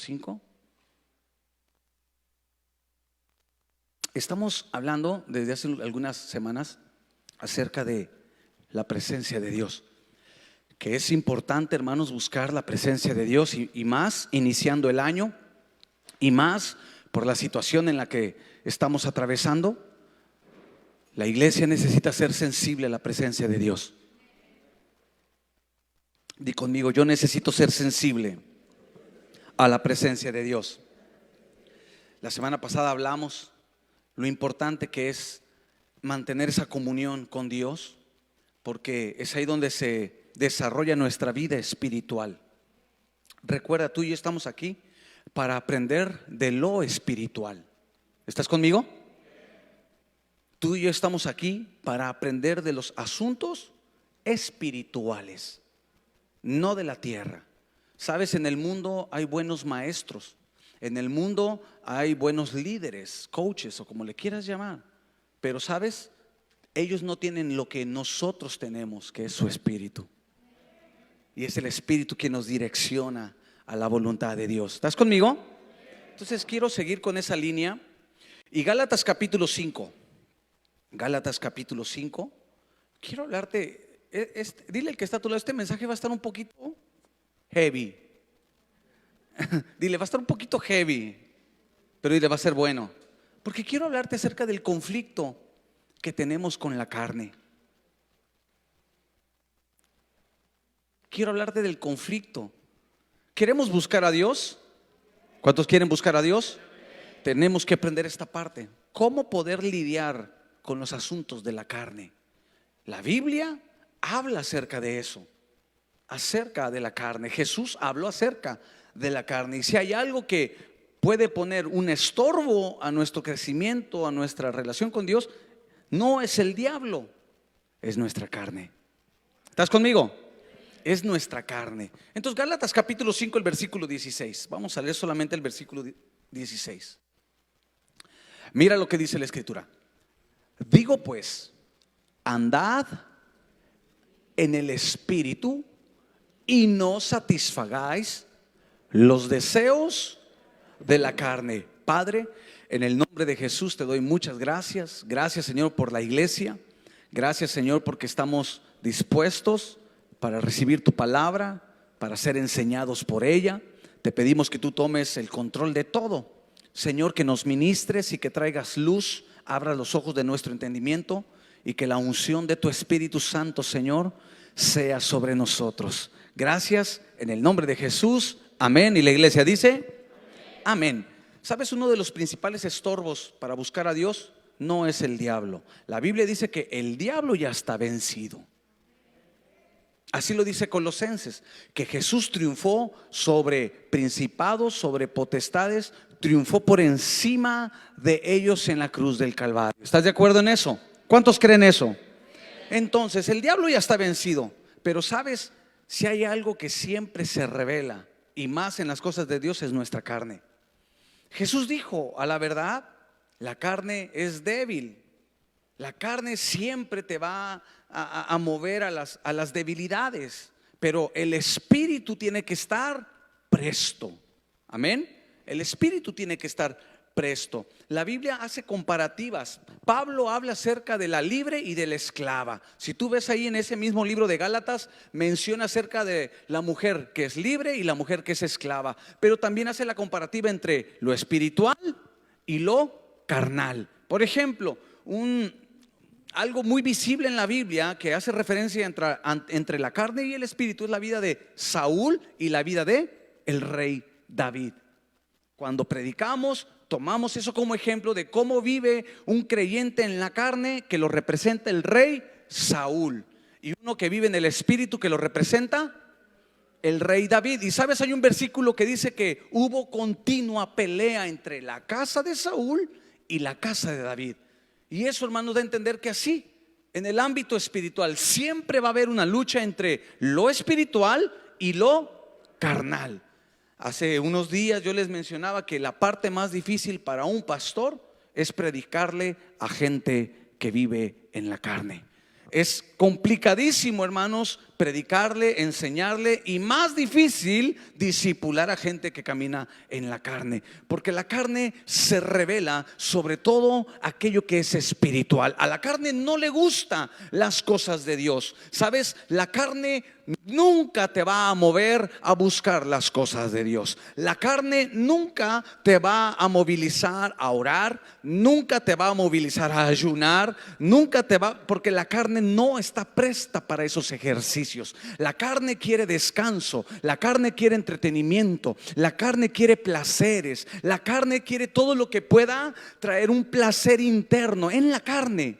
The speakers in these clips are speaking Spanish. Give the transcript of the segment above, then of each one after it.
5. Estamos hablando desde hace algunas semanas acerca de la presencia de Dios, que es importante, hermanos, buscar la presencia de Dios y más iniciando el año y más por la situación en la que estamos atravesando. La iglesia necesita ser sensible a la presencia de Dios. Di conmigo: yo necesito ser sensible a la presencia de Dios. La semana pasada hablamos lo importante que es mantener esa comunión con Dios, porque es ahí donde se desarrolla nuestra vida espiritual. Recuerda, tú y yo estamos aquí para aprender de lo espiritual. ¿Estás conmigo? Tú y yo estamos aquí para aprender de los asuntos espirituales, no de la tierra. Sabes, en el mundo hay buenos maestros, en el mundo hay buenos líderes, coaches o como le quieras llamar, pero sabes, ellos no tienen lo que nosotros tenemos, que es su espíritu. Y es el espíritu quien nos direcciona a la voluntad de Dios. ¿Estás conmigo? Entonces quiero seguir con esa línea. Y Gálatas capítulo 5. Gálatas capítulo 5. Quiero hablarte, dile al que está a tu lado, este mensaje va a estar un poquito heavy. Dile, va a estar un poquito heavy, pero dile, va a ser bueno. Porque quiero hablarte acerca del conflicto que tenemos con la carne. Quiero hablarte del conflicto. ¿Queremos buscar a Dios? ¿Cuántos quieren buscar a Dios? Tenemos que aprender esta parte. ¿Cómo poder lidiar con los asuntos de la carne? La Biblia habla acerca de eso, acerca de la carne. Jesús habló acerca de la carne. Y si hay algo que puede poner un estorbo a nuestro crecimiento, a nuestra relación con Dios, no es el diablo, es nuestra carne. ¿Estás conmigo? Es nuestra carne. Entonces Gálatas capítulo 5, el versículo 16. Vamos a leer solamente el versículo 16. Mira lo que dice la escritura. Digo pues, andad en el espíritu y no satisfagáis los deseos de la carne. Padre, en el nombre de Jesús te doy muchas gracias. Gracias, Señor, por la iglesia. Gracias, Señor, porque estamos dispuestos para recibir tu palabra, para ser enseñados por ella. Te pedimos que tú tomes el control de todo, Señor, que nos ministres y que traigas luz, abras los ojos de nuestro entendimiento y que la unción de tu Espíritu Santo, Señor, sea sobre nosotros. Gracias, en el nombre de Jesús, amén. Y la iglesia dice amén. ¿Sabes? Uno de los principales estorbos para buscar a Dios no es el diablo. La Biblia dice que el diablo ya está vencido. Así lo dice Colosenses, que Jesús triunfó sobre principados, sobre potestades, triunfó por encima de ellos en la cruz del Calvario. ¿Estás de acuerdo en eso? ¿Cuántos creen eso? Entonces el diablo ya está vencido. Pero sabes, si hay algo que siempre se revela, y más en las cosas de Dios, es nuestra carne. Jesús dijo, a la verdad, la carne es débil. La carne siempre te va a mover a las debilidades, pero el espíritu tiene que estar presto. Amén. El espíritu tiene que estar presto. La Biblia hace comparativas. Pablo habla acerca de la libre y de la esclava. Si tú ves ahí en ese mismo libro de Gálatas, menciona acerca de la mujer que es libre y la mujer que es esclava, pero también hace la comparativa entre lo espiritual y lo carnal. Por ejemplo, algo muy visible en la Biblia que hace referencia entre la carne y el espíritu es la vida de Saúl y la vida de el rey David. Cuando predicamos, tomamos eso como ejemplo de cómo vive un creyente en la carne, que lo representa el rey Saúl, y uno que vive en el espíritu, que lo representa el rey David. Y sabes, hay un versículo que dice que hubo continua pelea entre la casa de Saúl y la casa de David. Y eso, hermanos, da a entender que así, en el ámbito espiritual, siempre va a haber una lucha entre lo espiritual y lo carnal. Hace unos días yo les mencionaba que la parte más difícil para un pastor es predicarle a gente que vive en la carne. Es complicadísimo, hermanos, predicarle, enseñarle, y más difícil discipular a gente que camina en la carne, porque la carne se revela sobre todo aquello que es espiritual. A la carne no le gustan las cosas de Dios. ¿Sabes? La carne nunca te va a mover a buscar las cosas de Dios. La carne nunca te va a movilizar a orar, nunca te va a movilizar a ayunar, nunca te va, porque la carne no está presta para esos ejercicios. La carne quiere descanso, la carne quiere entretenimiento, la carne quiere placeres, la carne quiere todo lo que pueda traer un placer interno en la carne.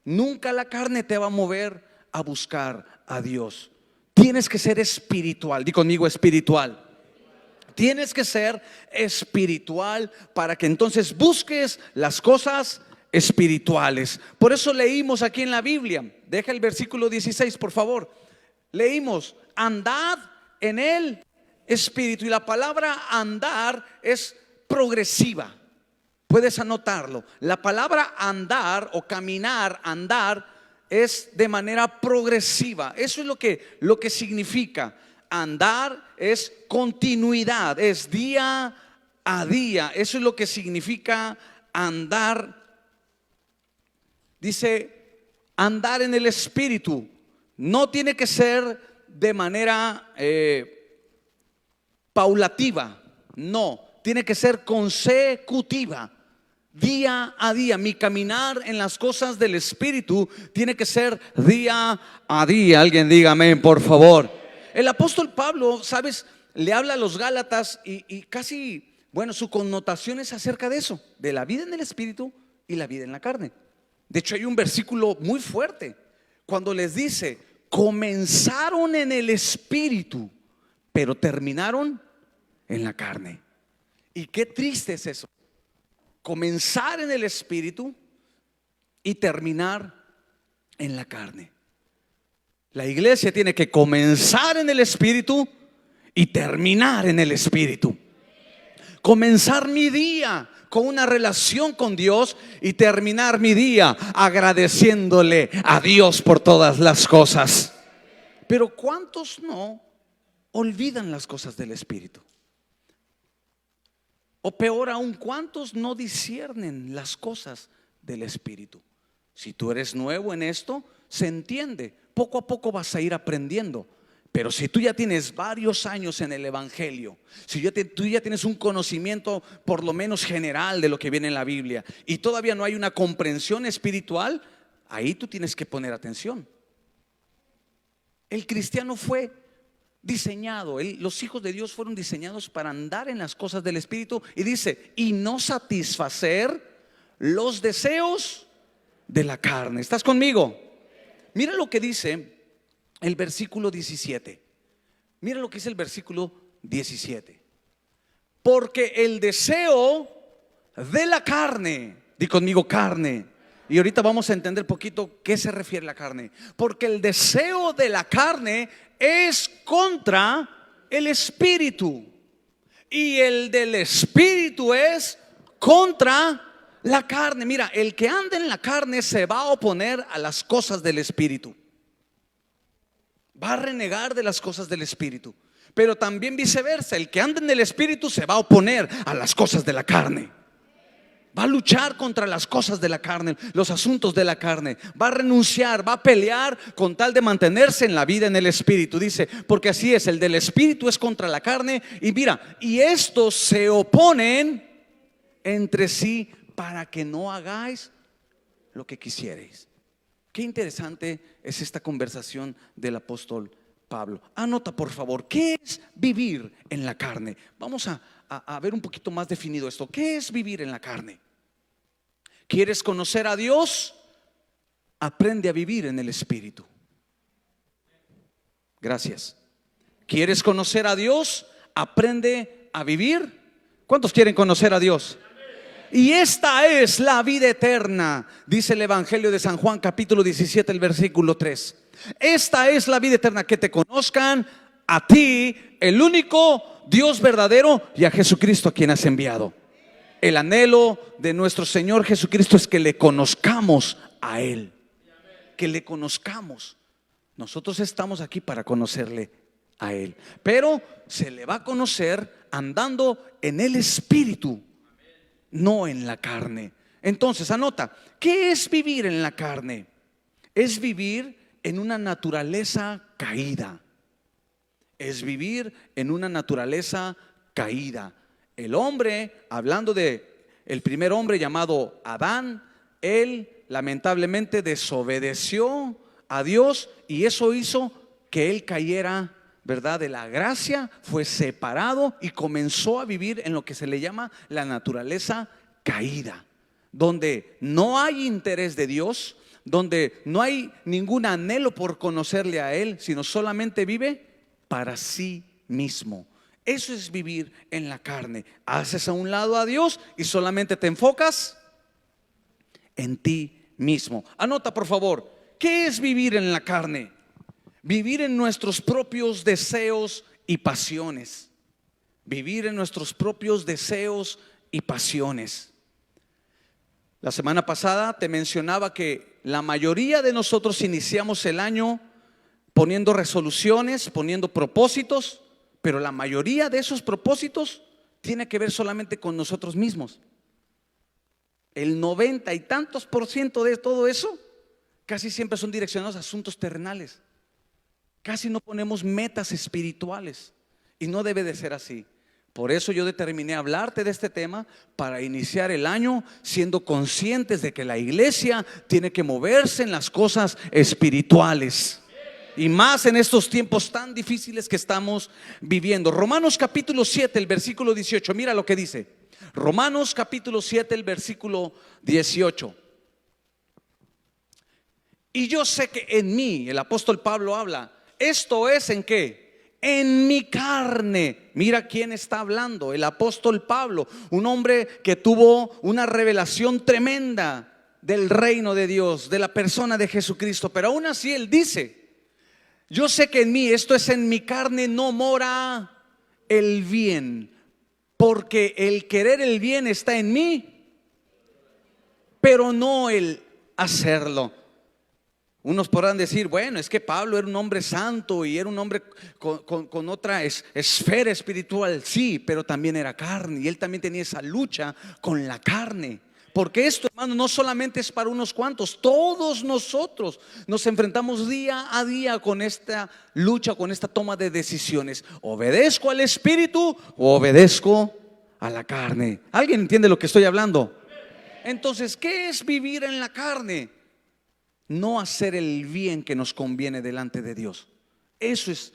Nunca la carne te va a mover a buscar a Dios. Tienes que ser espiritual. Di conmigo, espiritual. Tienes que ser espiritual para que entonces busques las cosas espirituales. Por eso leímos aquí en la Biblia, deja el versículo 16 por favor. Leímos: andad en el espíritu. Y la palabra andar es progresiva. Puedes anotarlo. La palabra andar o caminar, andar, es de manera progresiva. Eso es lo que significa. Andar es continuidad, es día a día. Eso es lo que significa andar. Dice, andar en el espíritu. No tiene que ser de manera paulativa, no, tiene que ser consecutiva. Día a día, mi caminar en las cosas del espíritu tiene que ser día a día. Alguien diga amén, por favor. El apóstol Pablo, sabes, le habla a los Gálatas y casi, bueno, su connotación es acerca de eso, de la vida en el espíritu y la vida en la carne. De hecho, hay un versículo muy fuerte cuando les dice: comenzaron en el espíritu, pero terminaron en la carne. Y qué triste es eso. Comenzar en el espíritu y terminar en la carne. La iglesia tiene que comenzar en el espíritu y terminar en el espíritu. Comenzar mi día con una relación con Dios y terminar mi día agradeciéndole a Dios por todas las cosas. Pero ¿cuántos no olvidan las cosas del espíritu? O peor aún, ¿cuántos no disciernen las cosas del espíritu? Si tú eres nuevo en esto, se entiende, poco a poco vas a ir aprendiendo. Pero si tú ya tienes varios años en el evangelio, si tú ya tienes un conocimiento por lo menos general de lo que viene en la Biblia y todavía no hay una comprensión espiritual, ahí tú tienes que poner atención. El cristiano fue diseñado, los hijos de Dios fueron diseñados para andar en las cosas del espíritu, y dice, y no satisfacer los deseos de la carne. ¿Estás conmigo? Mira lo que dice el versículo 17. Mira lo que dice el versículo 17. Porque el deseo de la carne, di conmigo, carne. Y ahorita vamos a entender poquito qué se refiere a la carne. Porque el deseo de la carne es contra el espíritu, y el del espíritu es contra la carne. Mira, el que anda en la carne se va a oponer a las cosas del espíritu, va a renegar de las cosas del espíritu. Pero también viceversa, el que anda en el espíritu se va a oponer a las cosas de la carne. Va a luchar contra las cosas de la carne, los asuntos de la carne. Va a renunciar, va a pelear con tal de mantenerse en la vida en el espíritu. Dice, porque así es, el del espíritu es contra la carne. Y mira, y estos se oponen entre sí para que no hagáis lo que quisierais. Qué interesante es esta conversación del apóstol Pablo. Anota por favor, ¿qué es vivir en la carne? Vamos a ver un poquito más definido esto. ¿Qué es vivir en la carne? ¿Quieres conocer a Dios? Aprende a vivir en el espíritu. Gracias. ¿Quieres conocer a Dios? Aprende a vivir. ¿Cuántos quieren conocer a Dios? Y esta es la vida eterna, dice el Evangelio de San Juan capítulo 17, el versículo 3. Esta es la vida eterna, que te conozcan a ti, el único Dios verdadero, y a Jesucristo a quien has enviado. El anhelo de nuestro Señor Jesucristo es que le conozcamos a Él. que le conozcamos. Nosotros estamos aquí para conocerle a Él, pero se le va a conocer andando en el Espíritu, no en la carne. Entonces, anota, ¿qué es vivir en la carne? Es vivir en una naturaleza caída. Es vivir en una naturaleza caída. El hombre, hablando de el primer hombre llamado Adán, él lamentablemente desobedeció a Dios y eso hizo que él cayera, ¿verdad?, de la gracia, fue separado y comenzó a vivir en lo que se le llama la naturaleza caída, donde no hay interés de Dios, donde no hay ningún anhelo por conocerle a Él, sino solamente vive para sí mismo. Eso es vivir en la carne. Haces a un lado a Dios y solamente te enfocas en ti mismo. Anota por favor, ¿qué es vivir en la carne? Vivir en nuestros propios deseos y pasiones. Vivir en nuestros propios deseos y pasiones. La semana pasada te mencionaba que la mayoría de nosotros iniciamos el año poniendo resoluciones, poniendo propósitos, pero la mayoría de esos propósitos tiene que ver solamente con nosotros mismos. El 90 y tantos % de todo eso casi siempre son direccionados a asuntos terrenales. Casi no ponemos metas espirituales y no debe de ser así. Por eso yo determiné hablarte de este tema para iniciar el año siendo conscientes de que la iglesia tiene que moverse en las cosas espirituales. Y más en estos tiempos tan difíciles que estamos viviendo. Romanos capítulo 7, el versículo 18. Mira lo que dice. Romanos capítulo 7, el versículo 18. Y yo sé que en mí, el apóstol Pablo habla, esto es ¿en qué? En mi carne. Mira quién está hablando, el apóstol Pablo, un hombre que tuvo una revelación tremenda del reino de Dios, de la persona de Jesucristo. Pero aún así él dice, yo sé que en mí, esto es en mi carne, no mora el bien, porque el querer el bien está en mí, pero no el hacerlo. Unos podrán decir, bueno, es que Pablo era un hombre santo y era un hombre con otra esfera espiritual. Sí, pero también era carne y él también tenía esa lucha con la carne. Porque esto, hermano, no solamente es para unos cuantos. Todos nosotros nos enfrentamos día a día con esta lucha, con esta toma de decisiones. ¿Obedezco al Espíritu o obedezco a la carne? ¿Alguien entiende lo que estoy hablando? Entonces, ¿qué es vivir en la carne? No hacer el bien que nos conviene delante de Dios. Eso es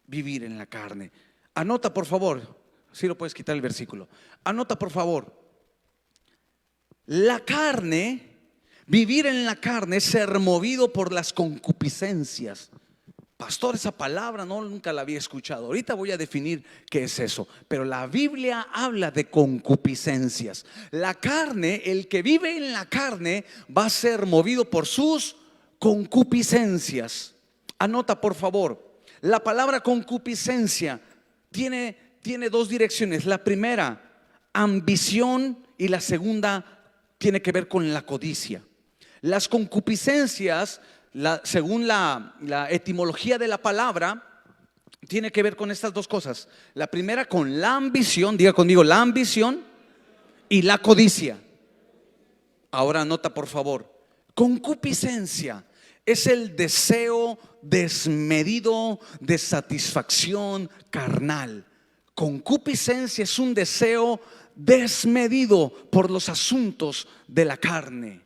vivir en la carne. Anota por favor, si lo puedes quitar el versículo. Anota por favor. La carne, vivir en la carne es ser movido por las concupiscencias. Pastor, esa palabra nunca la había escuchado. Ahorita voy a definir qué es eso. Pero la Biblia habla de concupiscencias. La carne, el que vive en la carne va a ser movido por sus concupiscencias. Anota por favor. La palabra concupiscencia tiene dos direcciones. La primera, ambición, y la segunda tiene que ver con la codicia. Las concupiscencias, según la etimología de la palabra, tiene que ver con estas dos cosas. La primera con la ambición, diga conmigo, la ambición y la codicia. Ahora anota por favor, concupiscencia es el deseo desmedido de satisfacción carnal. Concupiscencia es un deseo desmedido por los asuntos de la carne,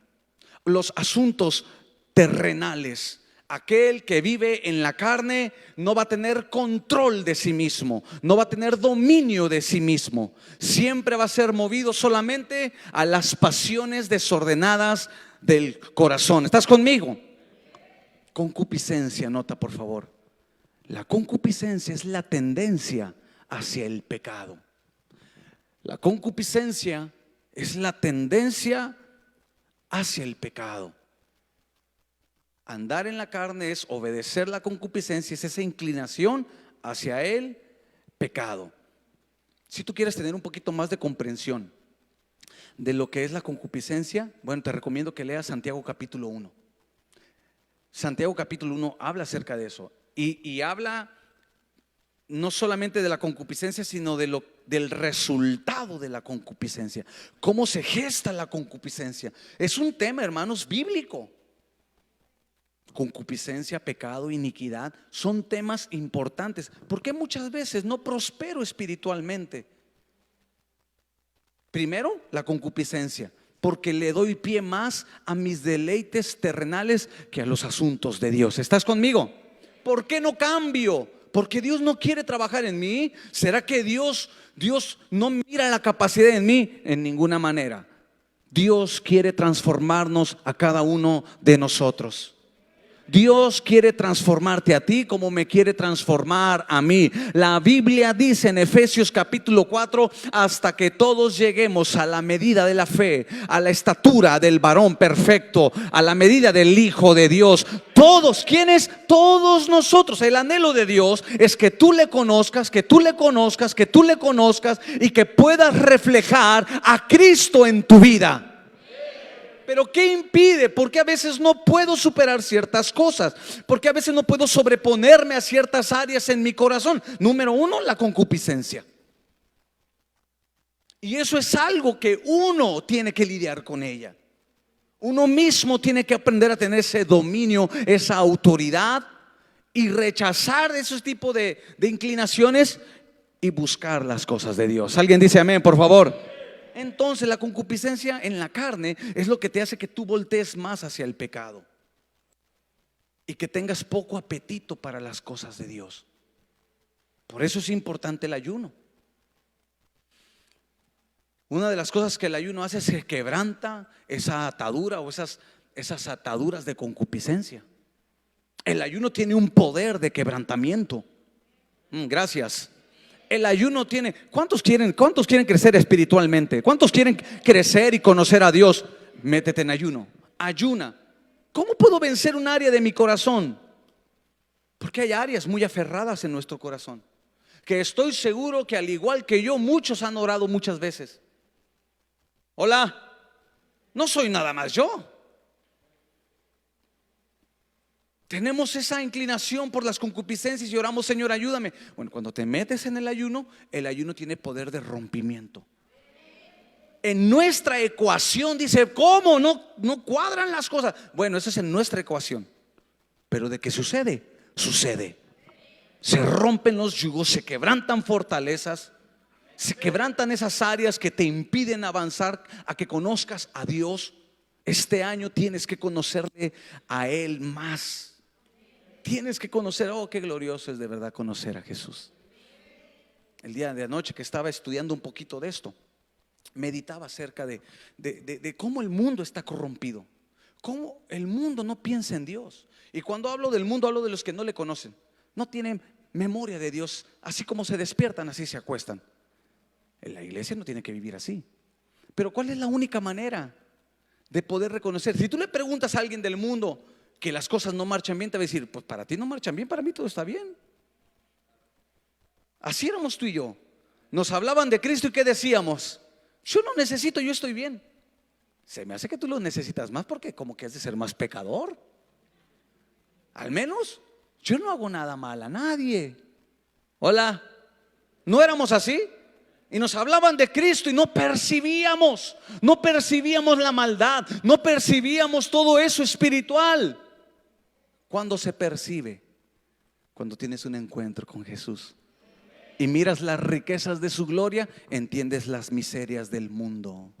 los asuntos terrenales. Aquel que vive en la carne no va a tener control de sí mismo, no va a tener dominio de sí mismo. Siempre va a ser movido solamente a las pasiones desordenadas del corazón. ¿Estás conmigo? Concupiscencia, nota por favor. La concupiscencia es la tendencia hacia el pecado. La concupiscencia es la tendencia hacia el pecado. Andar en la carne es obedecer la concupiscencia, es esa inclinación hacia el pecado. Si tú quieres tener un poquito más de comprensión de lo que es la concupiscencia, bueno, te recomiendo que leas Santiago capítulo 1. Santiago capítulo 1 habla acerca de eso y habla no solamente de la concupiscencia, sino del resultado de la concupiscencia. ¿Cómo se gesta la concupiscencia? Es un tema, hermanos, bíblico. Concupiscencia, pecado, iniquidad son temas importantes. ¿Por qué muchas veces no prospero espiritualmente? Primero, la concupiscencia, porque le doy pie más a mis deleites terrenales que a los asuntos de Dios. ¿Estás conmigo? ¿Por qué no cambio? Porque Dios no quiere trabajar en mí. ¿Será que Dios no mira la capacidad en mí? En ninguna manera. Dios quiere transformarnos a cada uno de nosotros. Dios quiere transformarte a ti como me quiere transformar a mí. La Biblia dice en Efesios capítulo 4: hasta que todos lleguemos a la medida de la fe, a la estatura del varón perfecto, a la medida del Hijo de Dios. Todos, ¿quiénes? Todos nosotros. El anhelo de Dios es que tú le conozcas, que tú le conozcas, que tú le conozcas y que puedas reflejar a Cristo en tu vida. Pero ¿qué impide? Porque a veces no puedo superar ciertas cosas, porque a veces no puedo sobreponerme a ciertas áreas en mi corazón. Número uno, la concupiscencia. Y eso es algo que uno tiene que lidiar con ella. Uno mismo tiene que aprender a tener ese dominio, esa autoridad, y rechazar esos tipos de inclinaciones y buscar las cosas de Dios. ¿Alguien dice amén, por favor? Entonces la concupiscencia en la carne es lo que te hace que tú voltees más hacia el pecado y que tengas poco apetito para las cosas de Dios. Por eso es importante el ayuno. Una de las cosas que el ayuno hace es que quebranta esa atadura o esas ataduras de concupiscencia. El ayuno tiene un poder de quebrantamiento. Gracias. El ayuno tiene. ¿Cuántos quieren crecer espiritualmente? ¿Cuántos quieren crecer y conocer a Dios? Métete en ayuno. Ayuna. ¿Cómo puedo vencer un área de mi corazón? Porque hay áreas muy aferradas en nuestro corazón, que estoy seguro que al igual que yo, muchos han orado muchas veces. Hola, no soy nada más yo. Tenemos esa inclinación por las concupiscencias y oramos: Señor, ayúdame. Bueno, cuando te metes en el ayuno tiene poder de rompimiento. En nuestra ecuación dice: ¿cómo? No cuadran las cosas. Bueno, eso es en nuestra ecuación. Pero de que sucede, sucede. Se rompen los yugos, se quebrantan fortalezas, se quebrantan esas áreas que te impiden avanzar a que conozcas a Dios. Este año tienes que conocerle a Él más. Tienes que conocer. Oh, qué glorioso es de verdad conocer a Jesús. El día de anoche que estaba estudiando un poquito de esto, meditaba acerca de cómo el mundo está corrompido, cómo el mundo no piensa en Dios. Y cuando hablo del mundo, hablo de los que no le conocen. No tienen memoria de Dios. Así como se despiertan, así se acuestan. En la iglesia no tiene que vivir así. Pero ¿cuál es la única manera de poder reconocer? Si tú le preguntas a alguien del mundo que las cosas no marchan bien, te va a decir: pues para ti no marchan bien, para mí todo está bien. Así éramos tú y yo. Nos hablaban de Cristo y ¿qué decíamos? Yo no necesito, yo estoy bien. Se me hace que tú lo necesitas más, porque como que has de ser más pecador. Al menos yo no hago nada mal a nadie. Hola, ¿no éramos así? Y nos hablaban de Cristo y no percibíamos la maldad, no percibíamos todo eso espiritual. ¿Cuándo se percibe? Cuando tienes un encuentro con Jesús y miras las riquezas de su gloria, entiendes las miserias del mundo.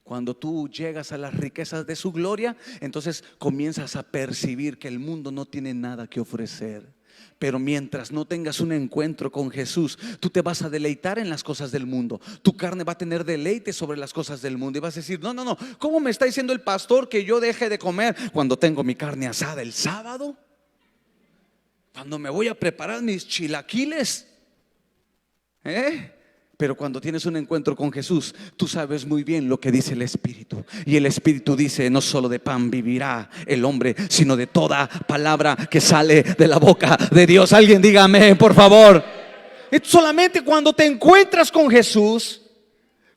Cuando tú llegas a las riquezas de su gloria, entonces comienzas a percibir que el mundo no tiene nada que ofrecer. Pero mientras no tengas un encuentro con Jesús, tú te vas a deleitar en las cosas del mundo. Tu carne va a tener deleite sobre las cosas del mundo y vas a decir: no, ¿cómo me está diciendo el pastor que yo deje de comer cuando tengo mi carne asada el sábado? Cuando me voy a preparar mis chilaquiles. Pero cuando tienes un encuentro con Jesús, tú sabes muy bien lo que dice el Espíritu. Y el Espíritu dice: no solo de pan vivirá el hombre, sino de toda palabra que sale de la boca de Dios. Alguien diga amén, por favor. Es solamente cuando te encuentras con Jesús,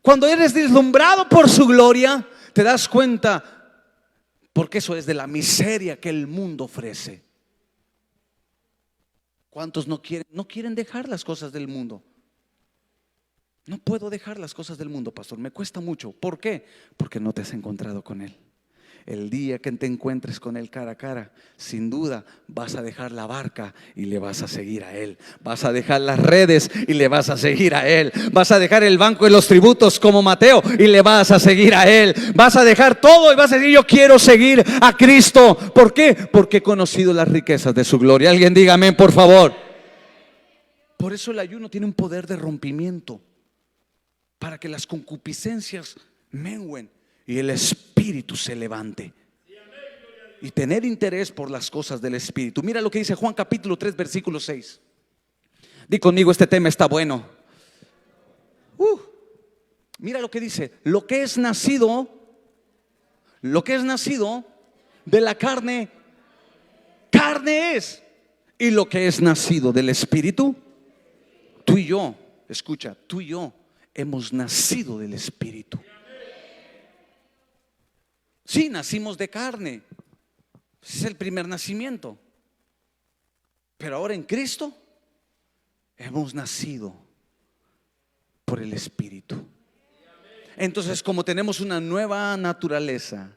cuando eres deslumbrado por su gloria, te das cuenta porque eso es de la miseria que el mundo ofrece. ¿Cuántos no quieren dejar las cosas del mundo? No puedo dejar las cosas del mundo, pastor, me cuesta mucho. ¿Por qué? Porque no te has encontrado con Él. El día que te encuentres con Él cara a cara, sin duda vas a dejar la barca y le vas a seguir a Él. Vas a dejar las redes y le vas a seguir a Él. Vas a dejar el banco de los tributos como Mateo y le vas a seguir a Él. Vas a dejar todo y vas a decir: yo quiero seguir a Cristo. ¿Por qué? Porque he conocido las riquezas de su gloria. Alguien diga amén, por favor. Por eso el ayuno tiene un poder de rompimiento, para que las concupiscencias mengüen y el espíritu se levante, y tener interés por las cosas del espíritu. Mira lo que dice Juan capítulo 3 versículo 6. Di conmigo, este tema está bueno. Mira lo que dice: lo que es nacido de la carne, carne es, y lo que es nacido del espíritu, tú y yo, escucha, tú y yo hemos nacido del espíritu. Sí, nacimos de carne, ese es el primer nacimiento, pero ahora en Cristo hemos nacido por el espíritu. Entonces, como tenemos una nueva naturaleza,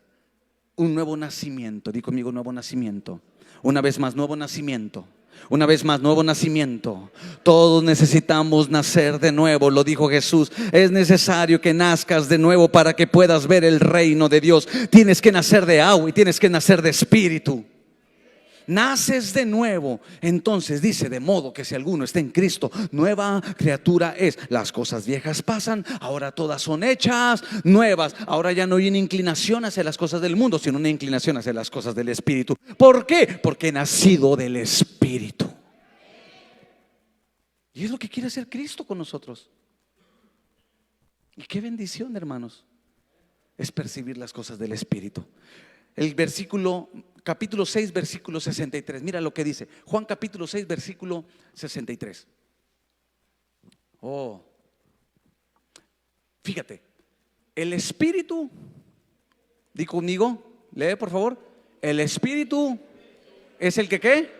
un nuevo nacimiento, di conmigo, nuevo nacimiento. Una vez más, nuevo nacimiento. Una vez más, nuevo nacimiento. Todos necesitamos nacer de nuevo, lo dijo Jesús. Es necesario que nazcas de nuevo para que puedas ver el reino de Dios. Tienes que nacer de agua y tienes que nacer de espíritu. Naces de nuevo. Entonces dice: de modo que si alguno está en Cristo, nueva criatura es. Las cosas viejas pasan, ahora todas son hechas nuevas. Ahora ya no hay una inclinación hacia las cosas del mundo, sino una inclinación hacia las cosas del espíritu. ¿Por qué? Porque he nacido del espíritu. Y es lo que quiere hacer Cristo con nosotros. Y qué bendición, hermanos, es percibir las cosas del espíritu. El capítulo 6 versículo 63. Mira lo que dice Juan capítulo 6 versículo 63. Fíjate, el espíritu, di conmigo, lee por favor. El espíritu es el que ¿qué?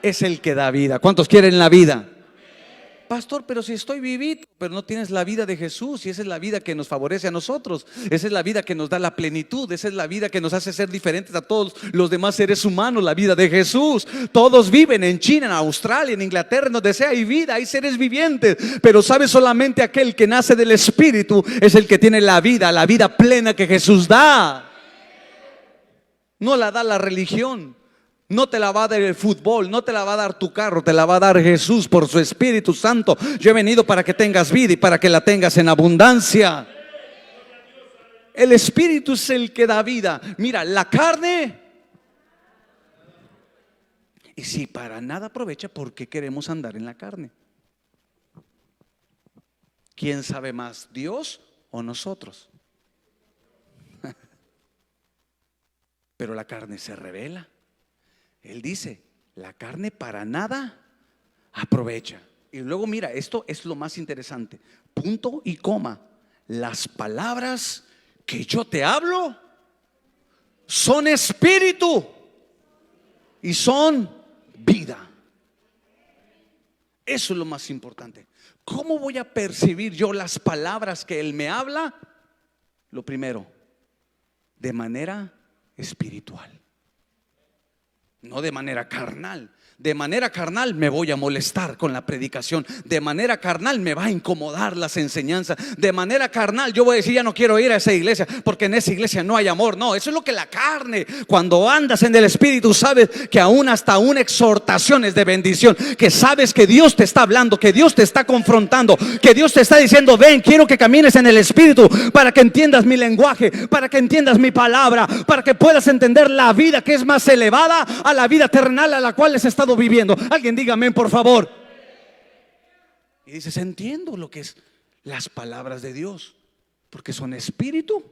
Es el que da vida. ¿Cuántos quieren la vida? Pastor, pero si estoy vivito, pero no tienes la vida de Jesús, y esa es la vida que nos favorece a nosotros, esa es la vida que nos da la plenitud, esa es la vida que nos hace ser diferentes a todos los demás seres humanos, la vida de Jesús. Todos viven en China, en Australia, en Inglaterra, en donde sea hay vida, hay seres vivientes, pero sabe, solamente aquel que nace del Espíritu es el que tiene la vida plena que Jesús da. No la da la religión. No te la va a dar el fútbol, no te la va a dar tu carro, te la va a dar Jesús por su Espíritu Santo. Yo he venido para que tengas vida y para que la tengas en abundancia. El Espíritu es el que da vida. Mira, la carne, y si para nada aprovecha, ¿por qué queremos andar en la carne? ¿Quién sabe más, Dios o nosotros? Pero la carne se revela. Él dice: la carne para nada aprovecha. Y luego mira, esto es lo más interesante, punto y coma: las palabras que yo te hablo son espíritu y son vida. Eso es lo más importante. ¿Cómo voy a percibir yo las palabras que Él me habla? Lo primero, de manera espiritual, no de manera carnal. De manera carnal me voy a molestar con la predicación. De manera carnal me va a incomodar las enseñanzas. De manera carnal yo voy a decir: ya no quiero ir a esa iglesia, porque en esa iglesia no hay amor. No, eso es lo que la carne. Cuando andas en el Espíritu, sabes que aún hasta una exhortación es de bendición. Que sabes que Dios te está hablando, que Dios te está confrontando, que Dios te está diciendo: ven, quiero que camines en el Espíritu, para que entiendas mi lenguaje, para que entiendas mi palabra, para que puedas entender la vida que es más elevada a la vida terrenal a la cual les estado viviendo. Alguien diga amén, por favor. Y dices: entiendo lo que es las palabras de Dios, porque son espíritu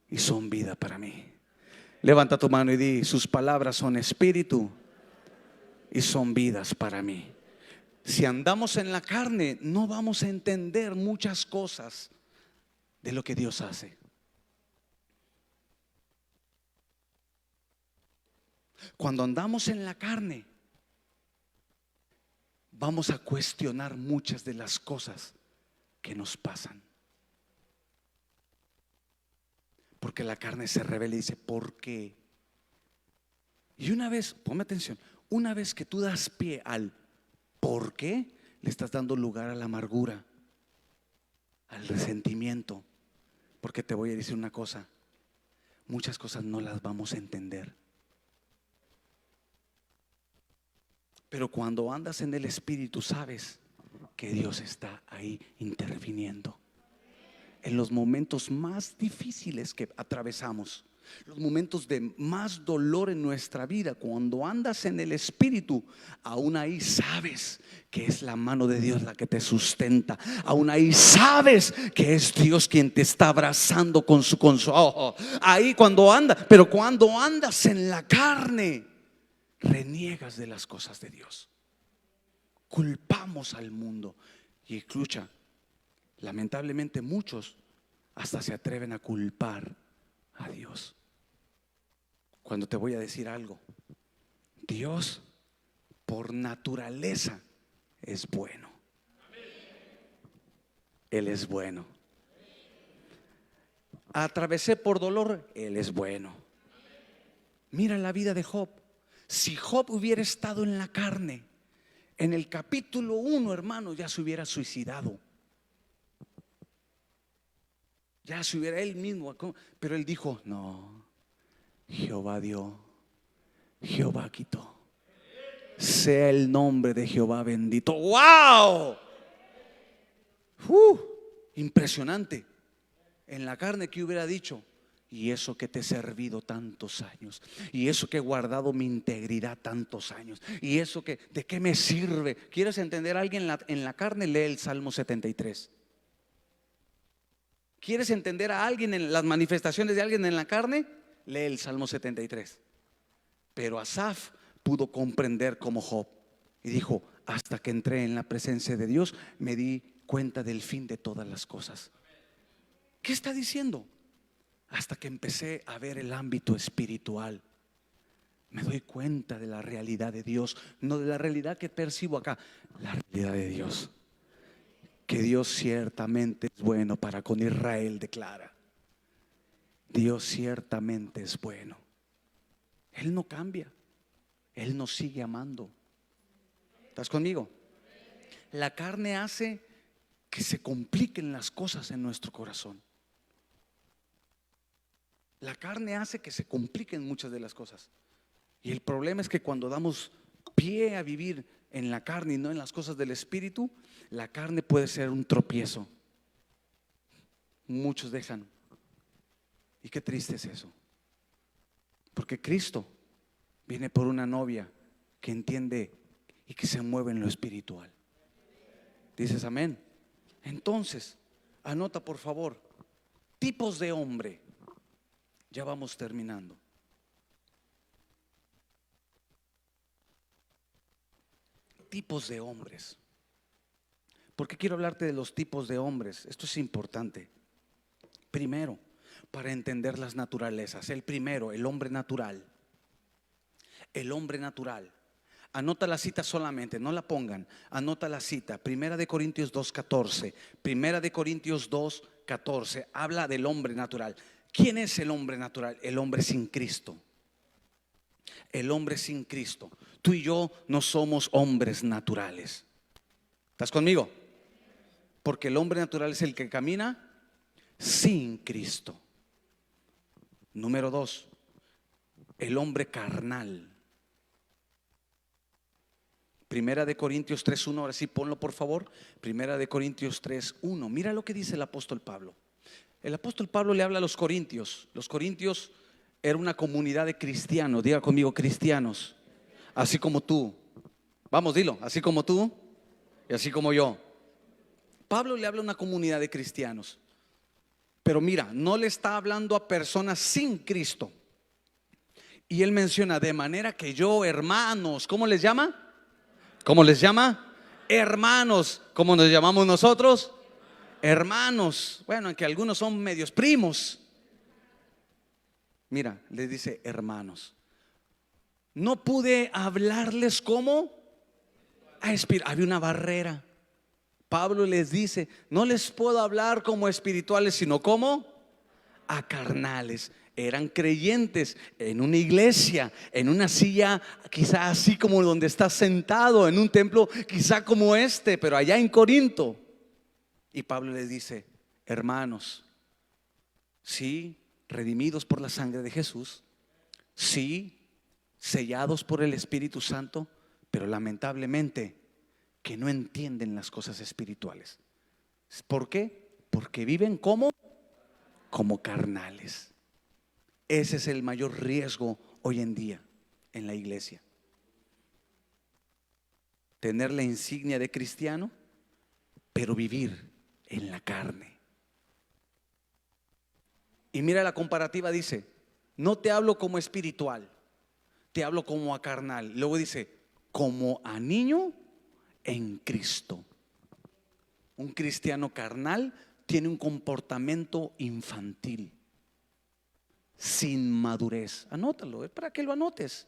y son vida para mí. Levanta tu mano y di: sus palabras son espíritu y son vidas para mí. Si andamos en la carne, no vamos a entender muchas cosas de lo que Dios hace. Cuando andamos en la carne, vamos a cuestionar muchas de las cosas que nos pasan. Porque la carne se revela y dice, ¿por qué? Y una vez, ponme atención, una vez que tú das pie al ¿por qué?, le estás dando lugar a la amargura, al resentimiento. Porque te voy a decir una cosa, muchas cosas no las vamos a entender. Pero cuando andas en el Espíritu, sabes que Dios está ahí interviniendo en los momentos más difíciles que atravesamos, los momentos de más dolor en nuestra vida. Cuando andas en el Espíritu, aún ahí sabes que es la mano de Dios la que te sustenta. Aún ahí sabes que es Dios quien te está abrazando con su ojo. Ahí cuando andas, pero cuando andas en la carne, reniegas de las cosas de Dios. Culpamos al mundo. Y escucha, lamentablemente muchos hasta se atreven a culpar a Dios. Cuando te voy a decir algo, Dios por naturaleza es bueno. Él es bueno. Atravesé por dolor, Él es bueno. Mira la vida de Job. Si Job hubiera estado en la carne, en el capítulo 1, hermano, ya se hubiera suicidado. Ya se hubiera él mismo. Pero él dijo, no, Jehová dio, Jehová quitó. Sea el nombre de Jehová bendito. ¡Wow! Impresionante. En la carne, que hubiera dicho, y eso que te he servido tantos años, y eso que he guardado mi integridad tantos años, y eso que, ¿de qué me sirve? ¿Quieres entender a alguien en la carne? Lee el Salmo 73. ¿Quieres entender a alguien en las manifestaciones de alguien en la carne? Lee el Salmo 73. Pero Asaf pudo comprender como Job y dijo, hasta que entré en la presencia de Dios me di cuenta del fin de todas las cosas. ¿Qué está diciendo? Hasta que empecé a ver el ámbito espiritual, me doy cuenta de la realidad de Dios, no de la realidad que percibo acá, la realidad de Dios. Que Dios ciertamente es bueno para con Israel, declara. Dios ciertamente es bueno. Él no cambia. Él nos sigue amando. ¿Estás conmigo? La carne hace que se compliquen las cosas en nuestro corazón. La carne hace que se compliquen muchas de las cosas. Y el problema es que cuando damos pie a vivir en la carne y no en las cosas del Espíritu, la carne puede ser un tropiezo. Muchos dejan. Y qué triste es eso. Porque Cristo viene por una novia que entiende y que se mueve en lo espiritual. ¿Dices amén? Entonces, anota por favor, tipos de hombre. Ya vamos terminando. Tipos de hombres. ¿Por qué quiero hablarte de los tipos de hombres? Esto es importante. Primero, para entender las naturalezas. El primero, el hombre natural. El hombre natural. Anota la cita solamente, no la pongan. Anota la cita. Primera de Corintios 2:14. Primera de Corintios 2:14. Habla del hombre natural. ¿Quién es el hombre natural? El hombre sin Cristo. El hombre sin Cristo. Tú y yo no somos hombres naturales. ¿Estás conmigo? Porque el hombre natural es el que camina sin Cristo. Número 2, el hombre carnal. Primera de Corintios 3:1. Ahora sí, ponlo por favor. Primera de Corintios 3:1. Mira lo que dice el apóstol Pablo. El apóstol Pablo le habla a los corintios. Los corintios era una comunidad de cristianos. Diga conmigo, cristianos. Así como tú. Vamos, dilo. Así como tú y así como yo. Pablo le habla a una comunidad de cristianos. Pero mira, no le está hablando a personas sin Cristo. Y él menciona, de manera que yo, hermanos, ¿cómo les llama? ¿Cómo les llama? Hermanos. ¿Cómo nos llamamos nosotros? Hermanos. Bueno, aunque algunos son medios primos. Mira, les dice hermanos. No pude hablarles como a espíritu. Había una barrera. Pablo les dice: no les puedo hablar como espirituales, sino como a carnales. Eran creyentes en una iglesia, en una silla, quizá así como donde estás sentado, en un templo quizá como este, pero allá en Corinto. Y Pablo les dice: hermanos, sí, redimidos por la sangre de Jesús, sí, sellados por el Espíritu Santo, pero lamentablemente que no entienden las cosas espirituales. ¿Por qué? Porque viven como carnales. Ese es el mayor riesgo hoy en día en la iglesia. Tener la insignia de cristiano, pero vivir en la carne. Y mira la comparativa, dice: no te hablo como espiritual, te hablo como a carnal. Luego dice: como a niño en Cristo. Un cristiano carnal tiene un comportamiento infantil, sin madurez. Anótalo, es para que lo anotes.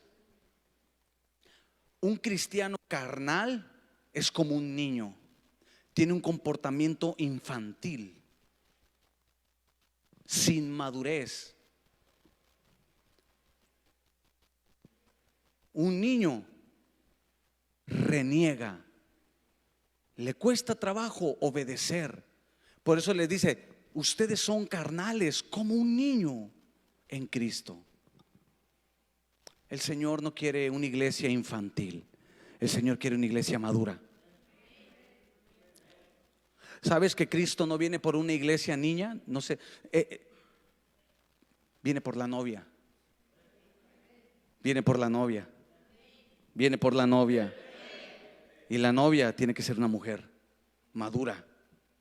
Un cristiano carnal es como un niño, tiene un comportamiento infantil, sin madurez. Un niño reniega, le cuesta trabajo obedecer. Por eso les dice: ustedes son carnales como un niño en Cristo. El Señor no quiere una iglesia infantil, el Señor quiere una iglesia madura. ¿Sabes que Cristo no viene por una iglesia niña? No sé, viene por la novia. Viene por la novia. Viene por la novia. Y la novia tiene que ser una mujer madura,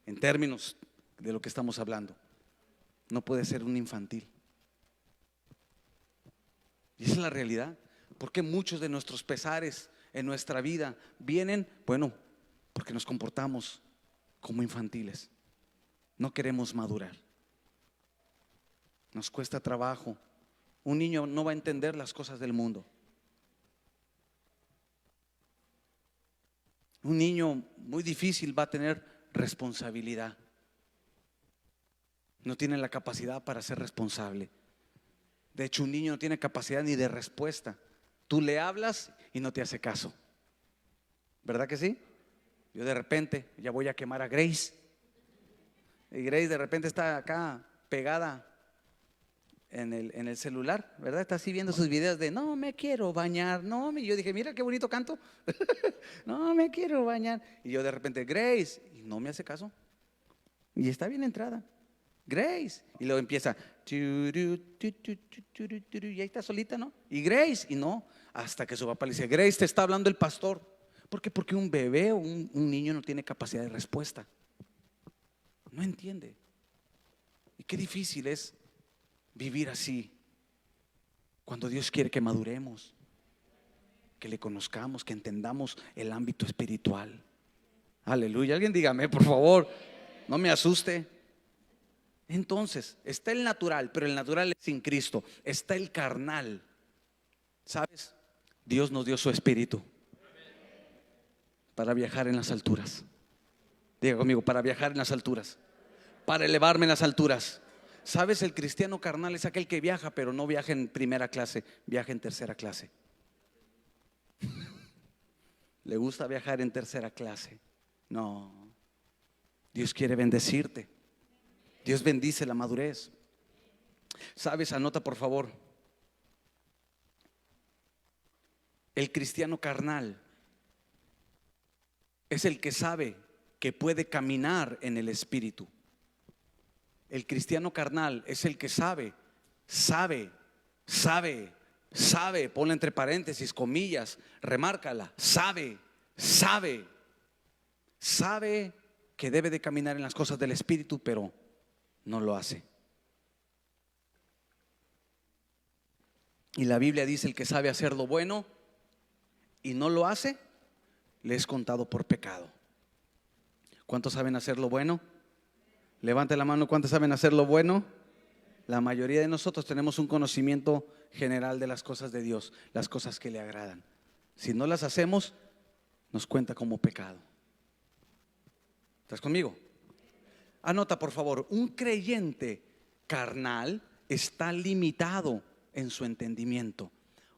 en términos de lo que estamos hablando. No puede ser un infantil. Y esa es la realidad. Porque muchos de nuestros pesares en nuestra vida vienen, bueno, porque nos comportamos como infantiles. No queremos madurar. Nos cuesta trabajo. Un niño no va a entender las cosas del mundo. Un niño muy difícil va a tener responsabilidad. No tiene la capacidad para ser responsable. De hecho, un niño no tiene capacidad ni de respuesta. Tú le hablas y no te hace caso. ¿Verdad que sí? Yo de repente ya voy a quemar a Grace. Y Grace de repente está acá pegada en el celular, ¿verdad? Está así viendo sus videos de: no me quiero bañar. No, yo dije: mira qué bonito canto. No me quiero bañar. Y yo de repente: Grace, y no me hace caso. Y está bien entrada. Grace, y luego empieza y ahí está solita, ¿no? Y Grace, y no, hasta que su papá le dice: Grace, te está hablando el pastor. ¿Por qué? Porque un bebé o un niño no tiene capacidad de respuesta. No entiende. Y qué difícil es vivir así, cuando Dios quiere que maduremos, que le conozcamos, que entendamos el ámbito espiritual. Aleluya. Alguien dígame, por favor, no me asuste. Entonces, está el natural, pero el natural es sin Cristo. Está el carnal. ¿Sabes? Dios nos dio su espíritu para viajar en las alturas. Diga conmigo: para viajar en las alturas, para elevarme en las alturas. ¿Sabes? El cristiano carnal es aquel que viaja, pero no viaja en primera clase, viaja en tercera clase. Le gusta viajar en tercera clase. No, Dios quiere bendecirte. Dios bendice la madurez. ¿Sabes? Anota por favor. El cristiano carnal es el que sabe que puede caminar en el espíritu. El cristiano carnal es el que sabe, ponle entre paréntesis, comillas, remárcala, sabe que debe de caminar en las cosas del espíritu, pero no lo hace. Y la Biblia dice: el que sabe hacer lo bueno y no lo hace, le es contado por pecado. ¿Cuántos saben hacer lo bueno? Levante la mano. ¿Cuántos saben hacer lo bueno? La mayoría de nosotros tenemos un conocimiento general de las cosas de Dios, las cosas que le agradan. Si no las hacemos, nos cuenta como pecado. ¿Estás conmigo? Anota por favor, un creyente carnal está limitado en su entendimiento.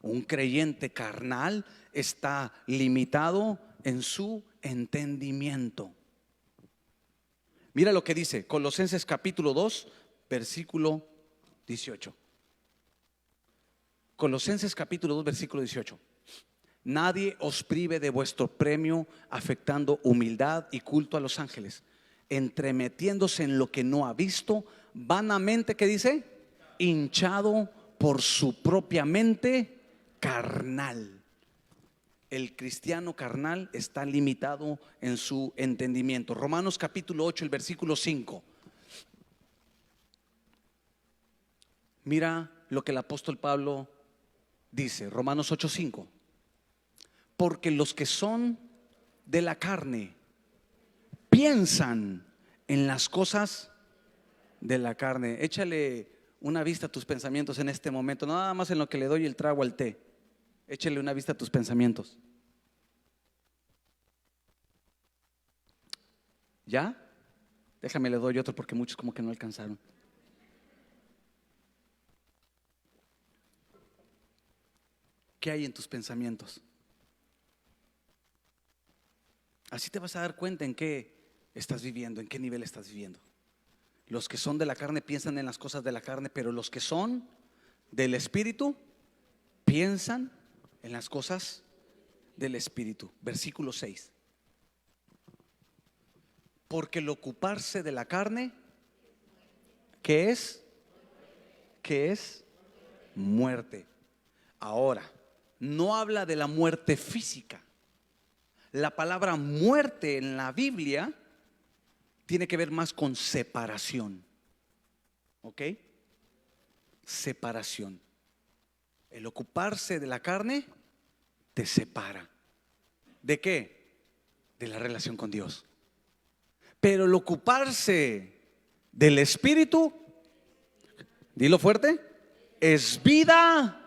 Un creyente carnal está limitado en su entendimiento. Mira lo que dice Colosenses capítulo 2, versículo 18. Colosenses capítulo 2, versículo 18. Nadie os prive de vuestro premio, afectando humildad y culto a los ángeles, entremetiéndose en lo que no ha visto, vanamente, ¿qué dice? Hinchado por su propia mente carnal. El cristiano carnal está limitado en su entendimiento. Romanos capítulo 8, el versículo 5. Mira lo que el apóstol Pablo dice, Romanos 8:5. Porque los que son de la carne piensan en las cosas de la carne. Échale una vista a tus pensamientos en este momento, no nada más en lo que le doy el trago al té. Échale una vista a tus pensamientos. ¿Ya? Déjame le doy otro porque muchos como que no alcanzaron. ¿Qué hay en tus pensamientos? Así te vas a dar cuenta en qué estás viviendo, en qué nivel estás viviendo. Los que son de la carne piensan en las cosas de la carne, pero los que son del Espíritu piensan en las cosas del Espíritu. Versículo 6. Porque el ocuparse de la carne, ¿qué es? ¿Qué es? Muerte. Ahora, no habla de la muerte física. La palabra muerte en la Biblia tiene que ver más con separación. ¿Ok? Separación. El ocuparse de la carne te separa. ¿De qué? De la relación con Dios. Pero el ocuparse del Espíritu, dilo fuerte, es vida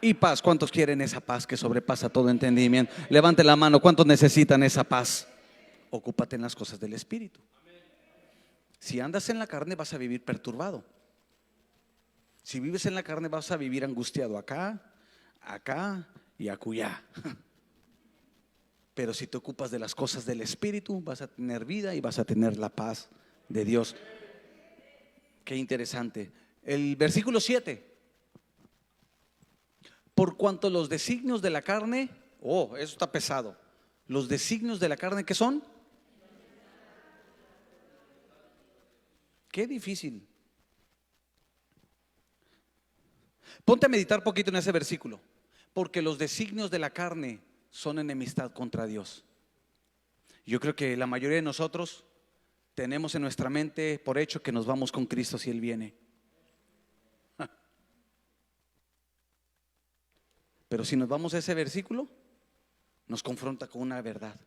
y paz. ¿Cuántos quieren esa paz que sobrepasa todo entendimiento? Levante la mano. ¿Cuántos necesitan esa paz? Ocúpate en las cosas del Espíritu. Si andas en la carne vas a vivir perturbado. Si vives en la carne vas a vivir angustiado acá, acá y acullá. Pero si te ocupas de las cosas del Espíritu vas a tener vida y vas a tener la paz de Dios. Qué interesante. El versículo 7. Por cuanto los designios de la carne, eso está pesado. Los designios de la carne, ¿qué son? Qué difícil. Ponte a meditar poquito en ese versículo. Porque los designios de la carne son enemistad contra Dios. Yo creo que la mayoría de nosotros tenemos en nuestra mente por hecho que nos vamos con Cristo si Él viene. Pero si nos vamos a ese versículo, nos confronta con una verdad.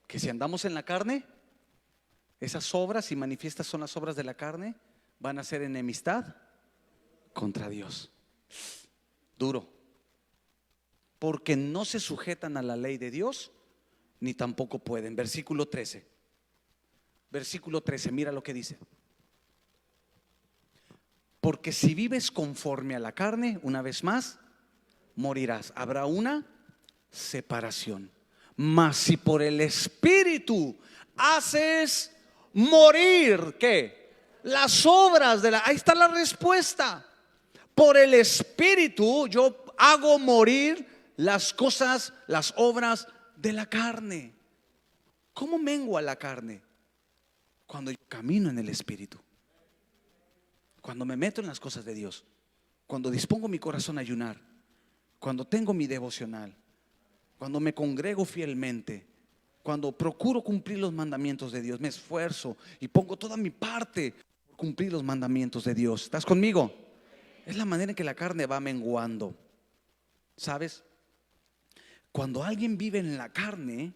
Que si andamos en la carne, esas obras, si manifiestas son las obras de la carne, van a ser enemistad contra Dios. Duro. Porque no se sujetan a la ley de Dios, ni tampoco pueden. Versículo 13. Versículo 13, mira lo que dice. Porque si vives conforme a la carne, una vez más, morirás. Habrá una separación. Mas si por el Espíritu haces morir, ¿qué? Las obras de la... Ahí está la respuesta. Por el Espíritu yo hago morir las cosas, las obras de la carne. ¿Cómo mengua la carne? Cuando yo camino en el Espíritu, cuando me meto en las cosas de Dios, cuando dispongo mi corazón a ayunar, cuando tengo mi devocional, cuando me congrego fielmente, cuando procuro cumplir los mandamientos de Dios, me esfuerzo y pongo toda mi parte por cumplir los mandamientos de Dios. ¿Estás conmigo? Es la manera en que la carne va menguando. ¿Sabes? Cuando alguien vive en la carne,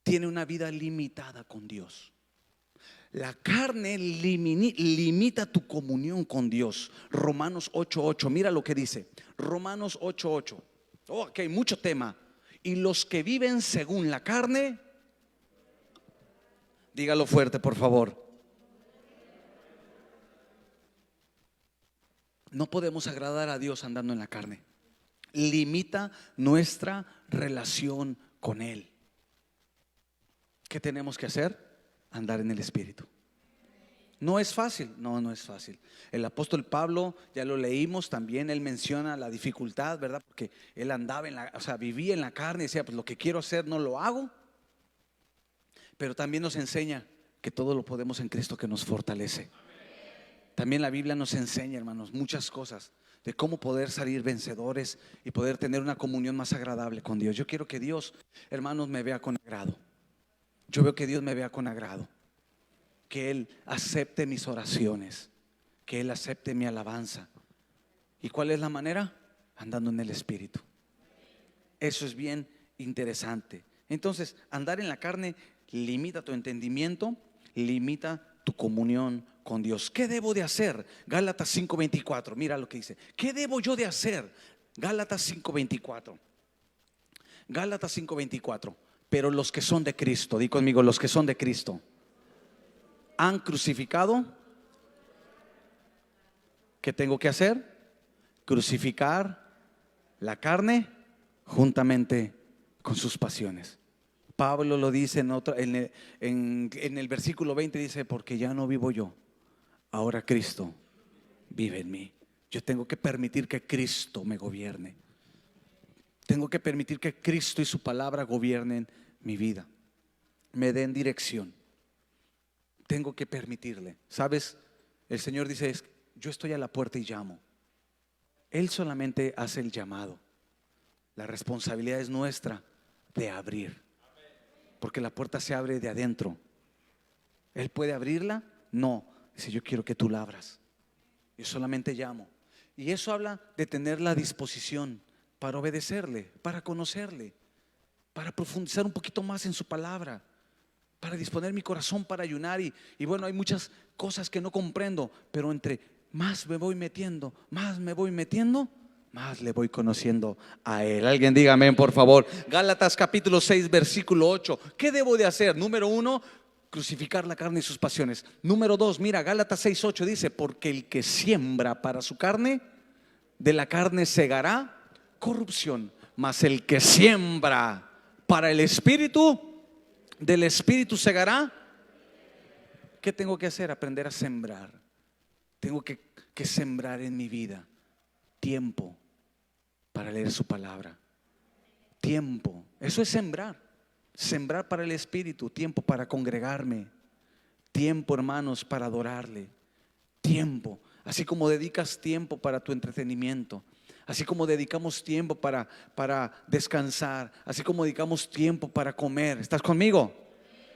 tiene una vida limitada con Dios. La carne limita tu comunión con Dios. Romanos 8:8, mira lo que dice. Romanos 8:8. Oh, aquí hay mucho tema. Y los que viven según la carne, dígalo fuerte, por favor. No podemos agradar a Dios andando en la carne. Limita nuestra relación con Él. ¿Qué tenemos que hacer? Andar en el Espíritu. No es fácil, no es fácil. El apóstol Pablo, ya lo leímos también, él menciona la dificultad, ¿verdad? Porque él andaba vivía en la carne y decía, pues lo que quiero hacer no lo hago. Pero también nos enseña que todo lo podemos en Cristo que nos fortalece. También la Biblia nos enseña, hermanos, muchas cosas de cómo poder salir vencedores y poder tener una comunión más agradable con Dios. Yo quiero que Dios, hermanos, me vea con agrado. Yo veo que Dios me vea con agrado, que Él acepte mis oraciones, que Él acepte mi alabanza. ¿Y cuál es la manera? Andando en el Espíritu. Eso es bien interesante. Entonces, andar en la carne limita tu entendimiento, limita tu comunión con Dios. ¿Qué debo de hacer? Gálatas 5:24, mira lo que dice. ¿Qué debo yo de hacer? Gálatas 5:24. Gálatas 5:24. Pero los que son de Cristo, di conmigo, los que son de Cristo, han crucificado. ¿Qué tengo que hacer? Crucificar la carne juntamente con sus pasiones. Pablo lo dice en el versículo 20, dice, porque ya no vivo yo, ahora Cristo vive en mí. Yo tengo que permitir que Cristo me gobierne. Tengo que permitir que Cristo y su palabra gobiernen mi vida, me den dirección. Tengo que permitirle. ¿Sabes? El Señor dice, yo estoy a la puerta y llamo. Él solamente hace el llamado. La responsabilidad es nuestra de abrir, porque la puerta se abre de adentro. ¿Él puede abrirla? No. Dice, yo quiero que tú la abras. Yo solamente llamo. Y eso habla de tener la disposición para obedecerle, para conocerle, para profundizar un poquito más en su palabra, para disponer mi corazón para ayunar. Y bueno, hay muchas cosas que no comprendo, pero entre más me voy metiendo, más le voy conociendo a Él. Alguien diga amén, por favor. Gálatas capítulo 6 versículo 8. ¿Qué debo de hacer? Número 1, crucificar la carne y sus pasiones. Número 2, mira, Gálatas 6:8 dice, porque el que siembra para su carne, de la carne segará corrupción, mas el que siembra para el Espíritu, del Espíritu segará. ¿Qué tengo que hacer? Aprender a sembrar. Tengo que sembrar en mi vida tiempo para leer su palabra. Tiempo, eso es sembrar. Sembrar para el Espíritu, tiempo para congregarme, tiempo, hermanos, para adorarle. Tiempo, así como dedicas tiempo para tu entretenimiento, así como dedicamos tiempo para descansar, así como dedicamos tiempo para comer. ¿Estás conmigo?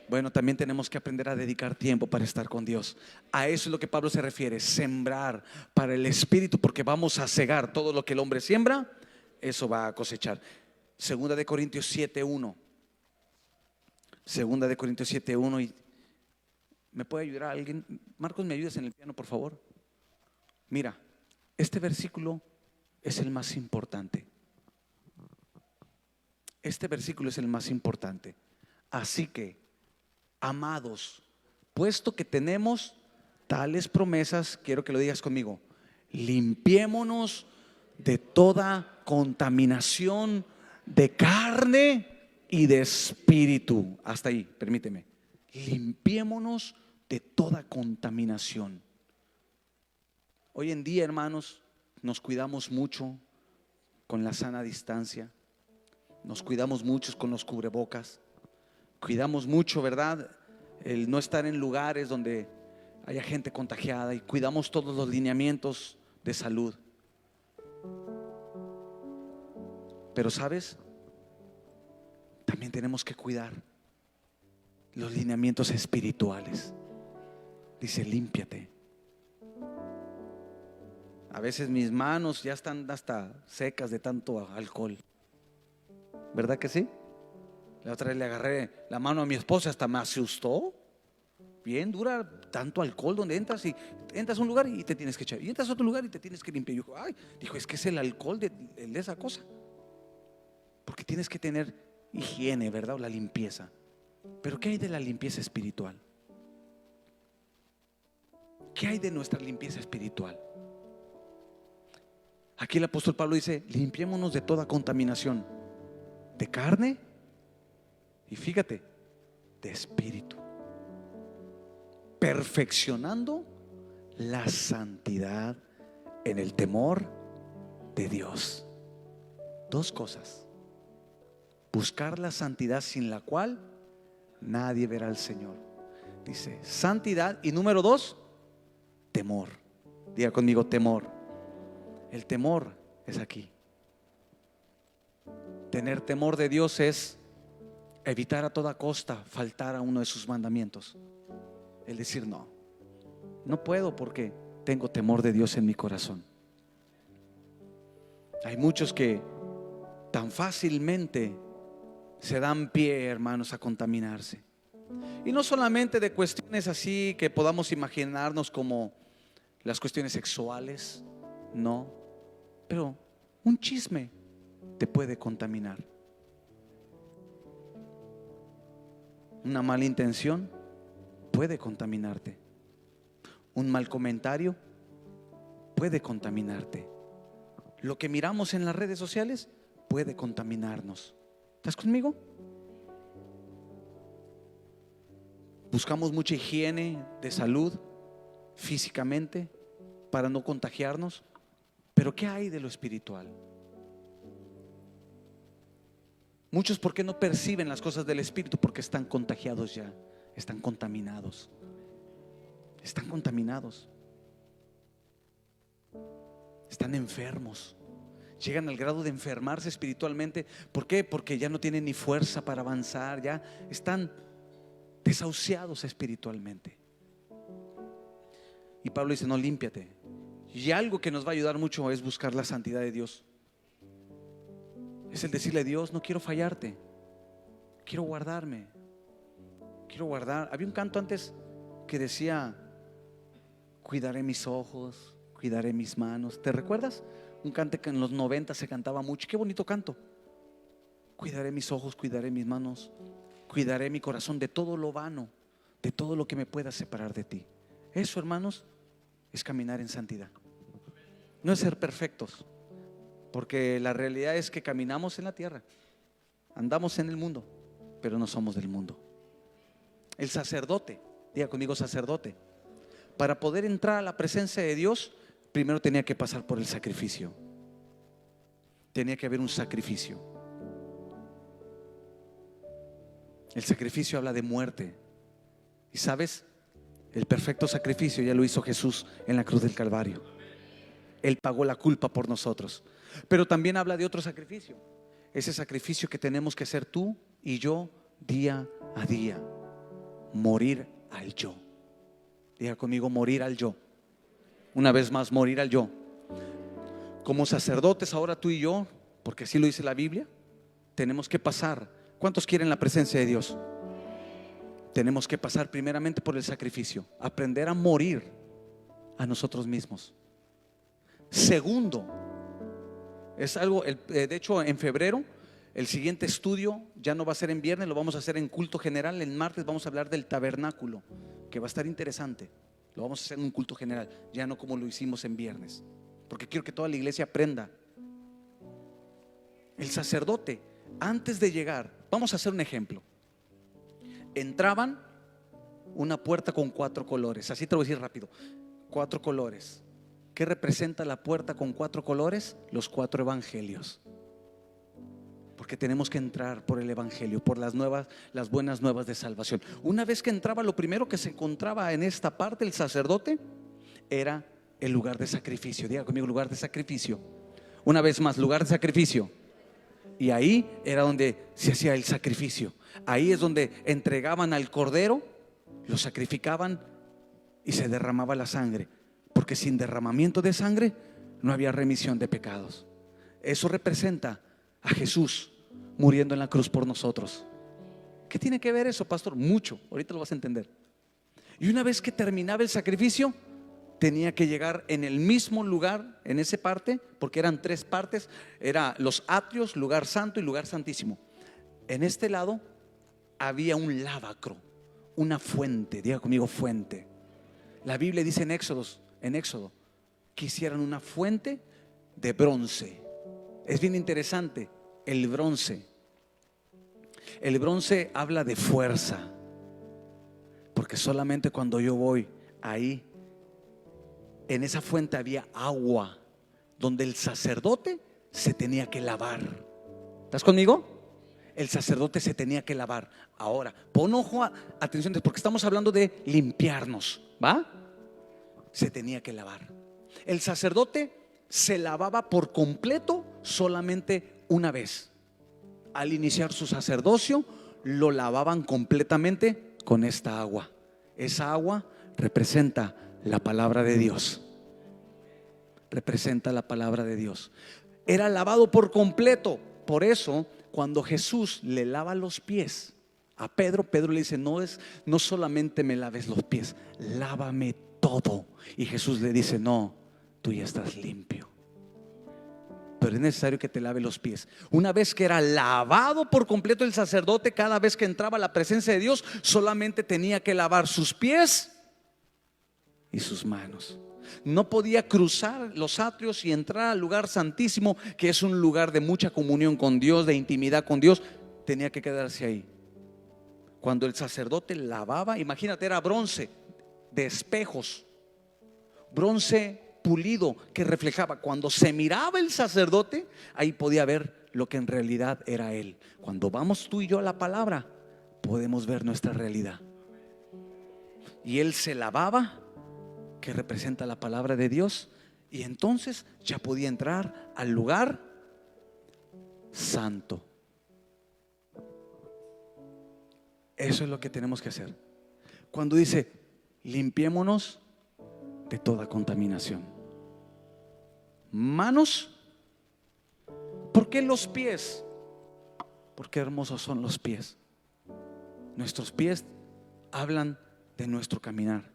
Bueno, también tenemos que aprender a dedicar tiempo para estar con Dios. A eso es lo que Pablo se refiere, sembrar para el Espíritu, porque vamos a cegar todo lo que el hombre siembra, eso va a cosechar. Segunda de Corintios 7:1. Segunda de Corintios 7:1. Y ¿me puede ayudar alguien? Marcos, ¿me ayudas en el piano, por favor? Mira, este versículo es el más importante. Este versículo es el más importante. Así que, amados, puesto que tenemos tales promesas, quiero que lo digas conmigo, limpiémonos de toda contaminación de carne y de espíritu. Hasta ahí, permíteme. Limpiémonos de toda contaminación. Hoy en día, hermanos, nos cuidamos mucho con la sana distancia, nos cuidamos mucho con los cubrebocas, cuidamos mucho, ¿verdad?, el no estar en lugares donde haya gente contagiada, y cuidamos todos los lineamientos de salud. Pero ¿sabes? También tenemos que cuidar los lineamientos espirituales. Dice, límpiate. A veces mis manos ya están hasta secas de tanto alcohol. ¿Verdad que sí? La otra vez le agarré la mano a mi esposa, hasta me asustó. bien dura, tanto alcohol donde entras, y entras a un lugar y te tienes que echar, y entras a otro lugar y te tienes que limpiar. Yo, ay, dijo, es que es el alcohol el de esa cosa, porque tienes que tener higiene, ¿verdad? O la limpieza. Pero ¿qué hay de la limpieza espiritual? ¿Qué hay de nuestra limpieza espiritual? Aquí el apóstol Pablo dice: limpiémonos de toda contaminación de carne y fíjate, de espíritu, perfeccionando la santidad en el temor de Dios. Dos cosas: buscar la santidad sin la cual nadie verá al Señor. Dice santidad, y número dos, temor. Diga conmigo, temor. El temor es aquí. Tener temor de Dios es evitar a toda costa faltar a uno de sus mandamientos. El decir no, no puedo porque tengo temor de Dios en mi corazón. Hay muchos que tan fácilmente se dan pie, hermanos, a contaminarse. Y no solamente de cuestiones así que podamos imaginarnos como las cuestiones sexuales, no, pero un chisme te puede contaminar. Una mala intención puede contaminarte. Un mal comentario puede contaminarte. Lo que miramos en las redes sociales puede contaminarnos. ¿Estás conmigo? Buscamos mucha higiene de salud físicamente para no contagiarnos. Pero ¿qué hay de lo espiritual? Muchos, ¿por qué no perciben las cosas del Espíritu? Porque están contagiados ya, están contaminados. Están contaminados. Están enfermos. Llegan al grado de enfermarse espiritualmente. ¿Por qué? Porque ya no tienen ni fuerza para avanzar, ya están desahuciados espiritualmente. Y Pablo dice: no, límpiate. Y algo que nos va a ayudar mucho es buscar la santidad de Dios. Es el decirle a Dios: no quiero fallarte, quiero guardarme, quiero guardar. Había un canto antes que decía: cuidaré mis ojos, cuidaré mis manos. ¿Te recuerdas? Un canto que en los 90 se cantaba mucho. Qué bonito canto. Cuidaré mis ojos, cuidaré mis manos, cuidaré mi corazón de todo lo vano, de todo lo que me pueda separar de ti. Eso, hermanos, es caminar en santidad. No es ser perfectos, porque la realidad es que caminamos en la tierra, andamos en el mundo, pero no somos del mundo. El sacerdote, diga conmigo, sacerdote, para poder entrar a la presencia de Dios, primero tenía que pasar por el sacrificio. Tenía que haber un sacrificio. El sacrificio habla de muerte. Y sabes, el perfecto sacrificio ya lo hizo Jesús en la cruz del Calvario. Él pagó la culpa por nosotros. Pero también habla de otro sacrificio. Ese sacrificio que tenemos que hacer tú y yo día a día. Morir al yo. Diga conmigo, morir al yo. Una vez más, morir al yo. Como sacerdotes ahora tú y yo, porque así lo dice la Biblia, tenemos que pasar. ¿Cuántos quieren la presencia de Dios? Tenemos que pasar primeramente por el sacrificio. Aprender a morir a nosotros mismos. Segundo, es algo, de hecho en febrero, el siguiente estudio ya no va a ser en viernes, lo vamos a hacer en culto general. En martes vamos a hablar del tabernáculo, que va a estar interesante. Lo vamos a hacer en un culto general, ya no como lo hicimos en viernes, porque quiero que toda la iglesia aprenda. El sacerdote, antes de llegar, vamos a hacer un ejemplo. Entraban una puerta con 4 colores, así te lo voy a decir rápido. 4 colores. ¿Qué representa la puerta con 4 colores? Los 4 evangelios. Porque tenemos que entrar por el evangelio, por las buenas nuevas de salvación. Una vez que entraba, lo primero que se encontraba en esta parte el sacerdote era el lugar de sacrificio. Diga conmigo, lugar de sacrificio. Una vez más, lugar de sacrificio. Y ahí era donde se hacía el sacrificio. Ahí es donde entregaban al cordero, lo sacrificaban y se derramaba la sangre. Porque sin derramamiento de sangre no había remisión de pecados. Eso representa a Jesús muriendo en la cruz por nosotros. ¿Qué tiene que ver eso, pastor? Mucho, ahorita lo vas a entender. Y una vez que terminaba el sacrificio, tenía que llegar en el mismo lugar, en esa parte, porque eran 3 partes, era los atrios, lugar santo y lugar santísimo. En este lado había un lavacro, una fuente, diga conmigo fuente. La Biblia dice en Éxodo, que hicieran una fuente de bronce. Es bien interesante, el bronce. El bronce habla de fuerza, porque solamente cuando yo voy ahí, en esa fuente había agua donde el sacerdote se tenía que lavar. ¿Estás conmigo? El sacerdote se tenía que lavar. Ahora, pon ojo, atención, porque estamos hablando de limpiarnos, ¿va? Se tenía que lavar. El sacerdote se lavaba por completo solamente una vez. Al iniciar su sacerdocio, lo lavaban completamente con esta agua. Esa agua representa la palabra de Dios. Representa la palabra de Dios. Era lavado por completo. Por eso, cuando Jesús le lava los pies a Pedro, Pedro le dice: no solamente me laves los pies, lávame todo. Y Jesús le dice: no, tú ya estás limpio, pero es necesario que te lave los pies. Una vez que era lavado por completo el sacerdote, cada vez que entraba a la presencia de Dios, solamente tenía que lavar sus pies y sus manos. No podía cruzar los atrios y entrar al lugar santísimo, que es un lugar de mucha comunión con Dios, de intimidad con Dios. Tenía que quedarse ahí. Cuando el sacerdote lavaba, imagínate, era bronce de espejos, bronce pulido que reflejaba. Cuando se miraba el sacerdote, ahí podía ver lo que en realidad era él. Cuando vamos tú y yo a la palabra, podemos ver nuestra realidad. Y él se lavaba, que representa la palabra de Dios, y entonces ya podía entrar al lugar santo. Eso es lo que tenemos que hacer. Cuando dice: limpiémonos de toda contaminación. Manos. ¿Por qué los pies? Porque hermosos son los pies. Nuestros pies hablan de nuestro caminar.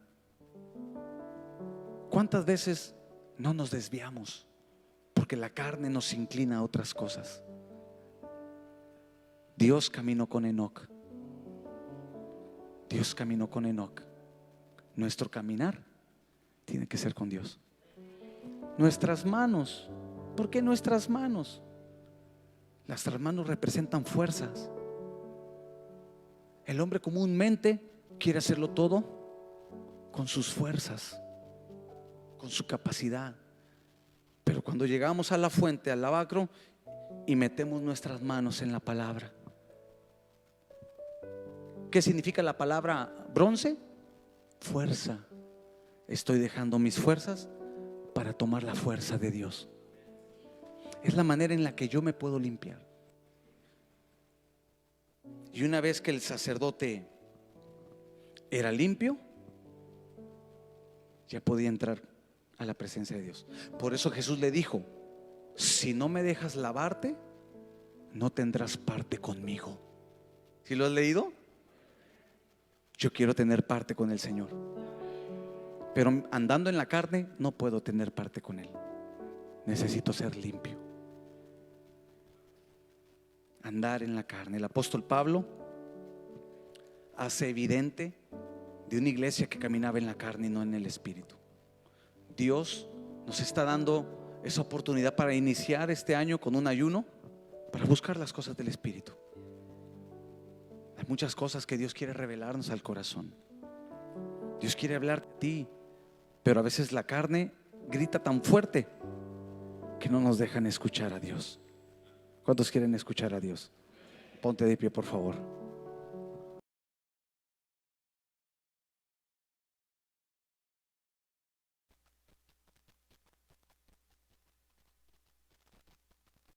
¿Cuántas veces no nos desviamos porque la carne nos inclina a otras cosas? Dios caminó con Enoc. Dios caminó con Enoc. Nuestro caminar tiene que ser con Dios. Nuestras manos. ¿Por qué nuestras manos? Nuestras manos representan fuerzas. El hombre comúnmente quiere hacerlo todo con sus fuerzas, con su capacidad. Pero cuando llegamos a la fuente, al lavacro, y metemos nuestras manos en la palabra. ¿Qué significa la palabra bronce? Fuerza. Estoy dejando mis fuerzas para tomar la fuerza de Dios. Es la manera en la que yo me puedo limpiar. Y una vez que el sacerdote era limpio, ya podía entrar a la presencia de Dios. Por eso Jesús le dijo: si no me dejas lavarte, no tendrás parte conmigo. ¿Sí lo has leído? Yo quiero tener parte con el Señor, pero andando en la carne no puedo tener parte con Él. Necesito ser limpio. Andar en la carne. El apóstol Pablo hace evidente de una iglesia que caminaba en la carne y no en el espíritu. Dios nos está dando esa oportunidad para iniciar este año con un ayuno, para buscar las cosas del espíritu. Hay muchas cosas que Dios quiere revelarnos al corazón. Dios quiere hablar de ti, pero a veces la carne grita tan fuerte que no nos dejan escuchar a Dios. ¿Cuántos quieren escuchar a Dios? Ponte de pie, por favor.